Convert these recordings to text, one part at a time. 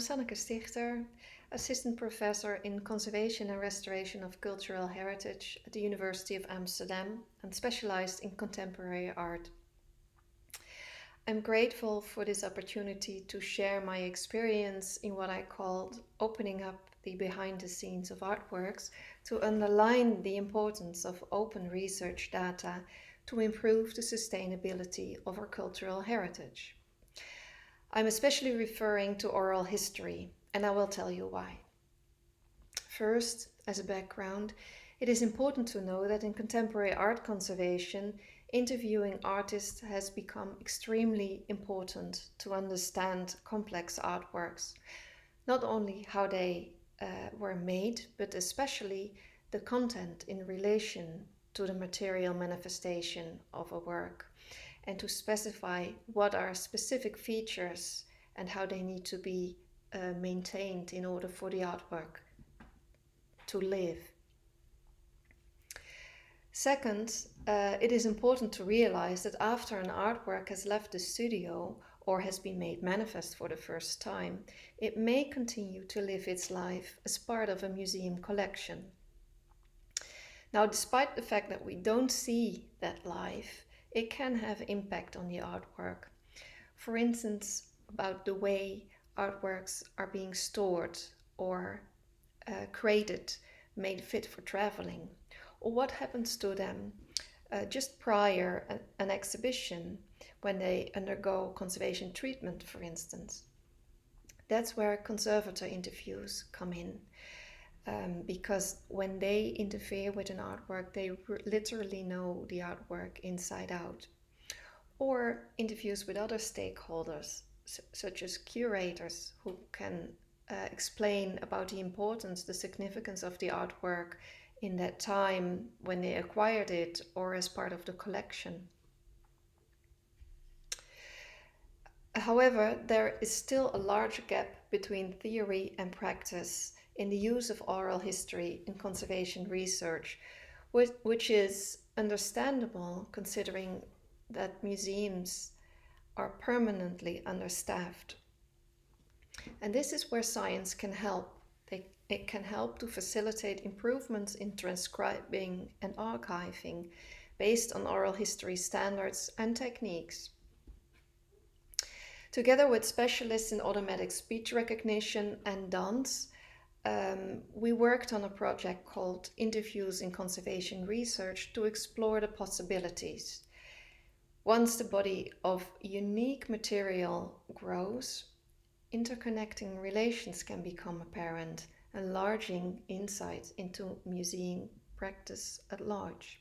Sanneke Stigter, Assistant Professor in Conservation and Restoration of Cultural Heritage at the University of Amsterdam and specialized in contemporary art. I'm grateful for this opportunity to share my experience in what I called opening up the behind the scenes of artworks to underline the importance of open research data to improve the sustainability of our cultural heritage. I'm especially referring to oral history, and I will tell you why. First, as a background, it is important to know that in contemporary art conservation, interviewing artists has become extremely important to understand complex artworks. Not only how they were made, but especially the content in relation to the material manifestation of a work, and to specify what are specific features and how they need to be maintained in order for the artwork to live. Second, it is important to realize that after an artwork has left the studio or has been made manifest for the first time, it may continue to live its life as part of a museum collection. Now, despite the fact that we don't see that life, it can have impact on the artwork. For instance, about the way artworks are being stored or created, made fit for traveling, or what happens to them just prior an exhibition when they undergo conservation treatment, for instance. That's where conservator interviews come in. Because when they interfere with an artwork, they literally know the artwork inside out. Or interviews with other stakeholders, such as curators, who can explain about the importance, the significance of the artwork in that time when they acquired it or as part of the collection. However, there is still a large gap between theory and practice in the use of oral history in conservation research, which is understandable considering that museums are permanently understaffed. And this is where science can help. It can help to facilitate improvements in transcribing and archiving based on oral history standards and techniques. Together with specialists in automatic speech recognition and dance, we worked on a project called Interviews in Conservation Research to explore the possibilities. Once the body of unique material grows, interconnecting relations can become apparent, enlarging insight into museum practice at large.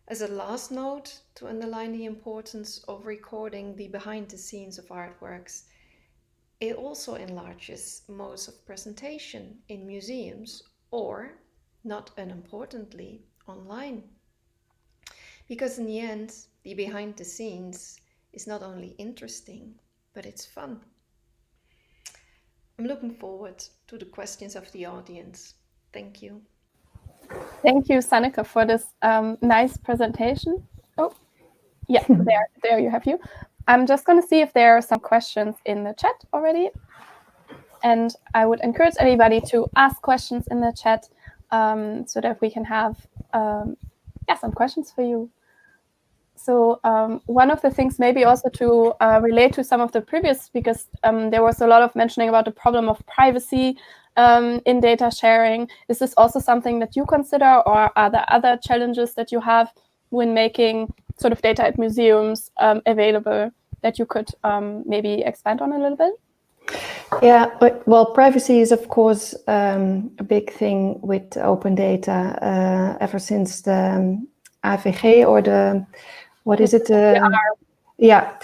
As a last note, to underline the importance of recording the behind the scenes of artworks, it also enlarges modes of presentation in museums or, not unimportantly, online. Because in the end, the behind the scenes is not only interesting, but it's fun. I'm looking forward to the questions of the audience. Thank you. Thank you, Sanneke, for this nice presentation. Oh, yeah, there you have you. I'm just going to see if there are some questions in the chat already. And I would encourage anybody to ask questions in the chat so that we can have some questions for you. So one of the things maybe also to relate to some of the previous speakers, there was a lot of mentioning about the problem of privacy in data sharing. Is this also something that you consider, or are there other challenges that you have when making sort of data at museums available that you could maybe expand on a little bit? Yeah, well, privacy is of course a big thing with open data ever since the AVG or the, what is it? Yeah.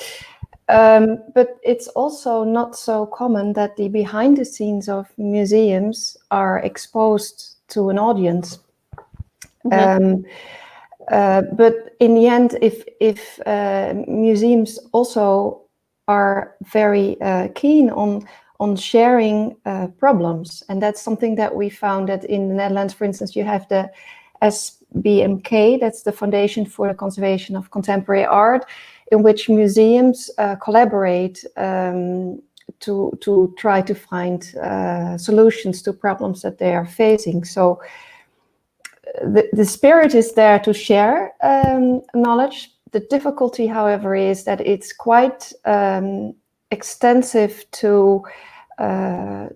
But it's also not so common that the behind the scenes of museums are exposed to an audience. Mm-hmm. But in the end, if museums also are very keen on sharing problems, and that's something that we found that in the Netherlands, for instance, you have the SBMK, that's the Foundation for the Conservation of Contemporary Art, in which museums collaborate to try to find solutions to problems that they are facing. So the spirit is there to share knowledge. The difficulty, however, is that it's quite extensive to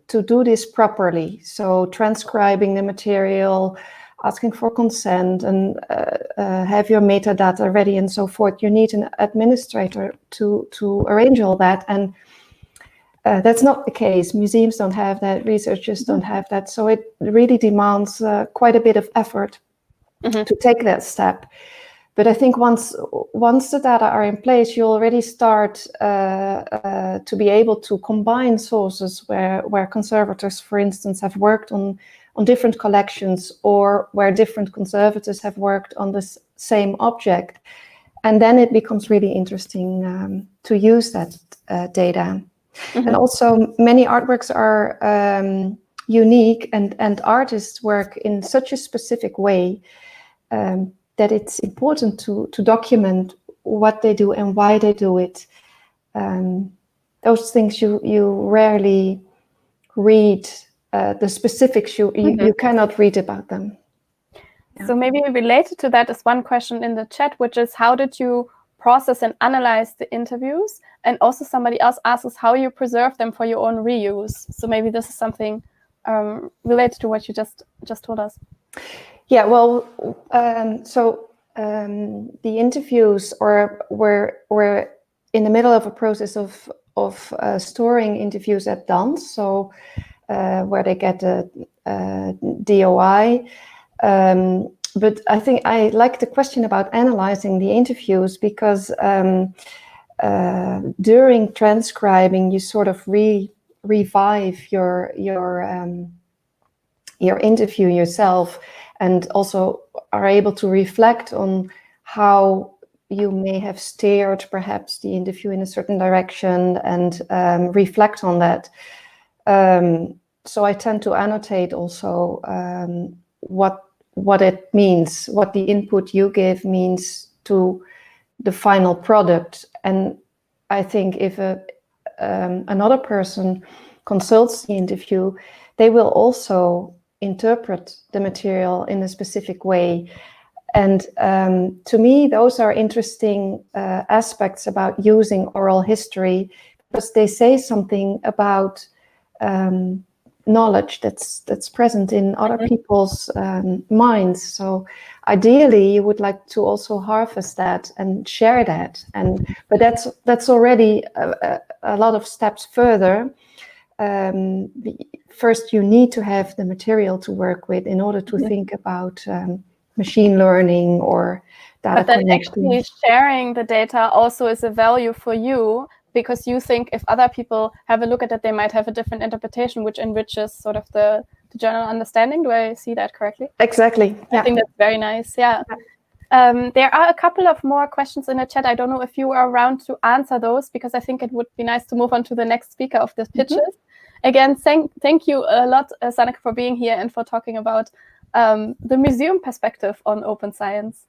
do this properly. So transcribing the material, asking for consent, and have your metadata ready and so forth. You need an administrator to arrange all that, and that's not the case. Museums don't have that, researchers don't have that, so it really demands quite a bit of effort to take that step. But I think once the data are in place, you already start to be able to combine sources where conservators, for instance, have worked on different collections, or where different conservators have worked on this same object. And then it becomes really interesting to use that data. And also many artworks are unique, and artists work in such a specific way that it's important to document what they do and why they do it. Those things you rarely read, the specifics you cannot read about them. Yeah. So maybe related to that is one question in the chat, which is, how did you process and analyze the interviews? And also somebody else asks how you preserve them for your own reuse. So maybe this is something related to what you just told us. Yeah, well, the interviews we're in the middle of a process of storing interviews at DANS, so where they get a DOI. But I think I like the question about analyzing the interviews, because during transcribing you sort of revive your interview yourself, and also are able to reflect on how you may have steered perhaps the interview in a certain direction, and reflect on that. So I tend to annotate also what it means, what the input you give means to the final product. And I think if another person consults the interview, they will also interpret the material in a specific way. And to me, those are interesting aspects about using oral history, because they say something about knowledge that's present in other people's minds. So ideally, you would like to also harvest that and share that. But that's already a lot of steps further. First, you need to have the material to work with in order to think about machine learning or data connecting. But then actually sharing the data also is a value for you, because you think if other people have a look at it, they might have a different interpretation, which enriches sort of the general understanding. Do I see that correctly? Exactly. I think that's very nice. Yeah. There are a couple of more questions in the chat. I don't know if you are around to answer those, because I think it would be nice to move on to the next speaker of the pitches. Again, thank you a lot, Sanneke, for being here and for talking about the museum perspective on open science.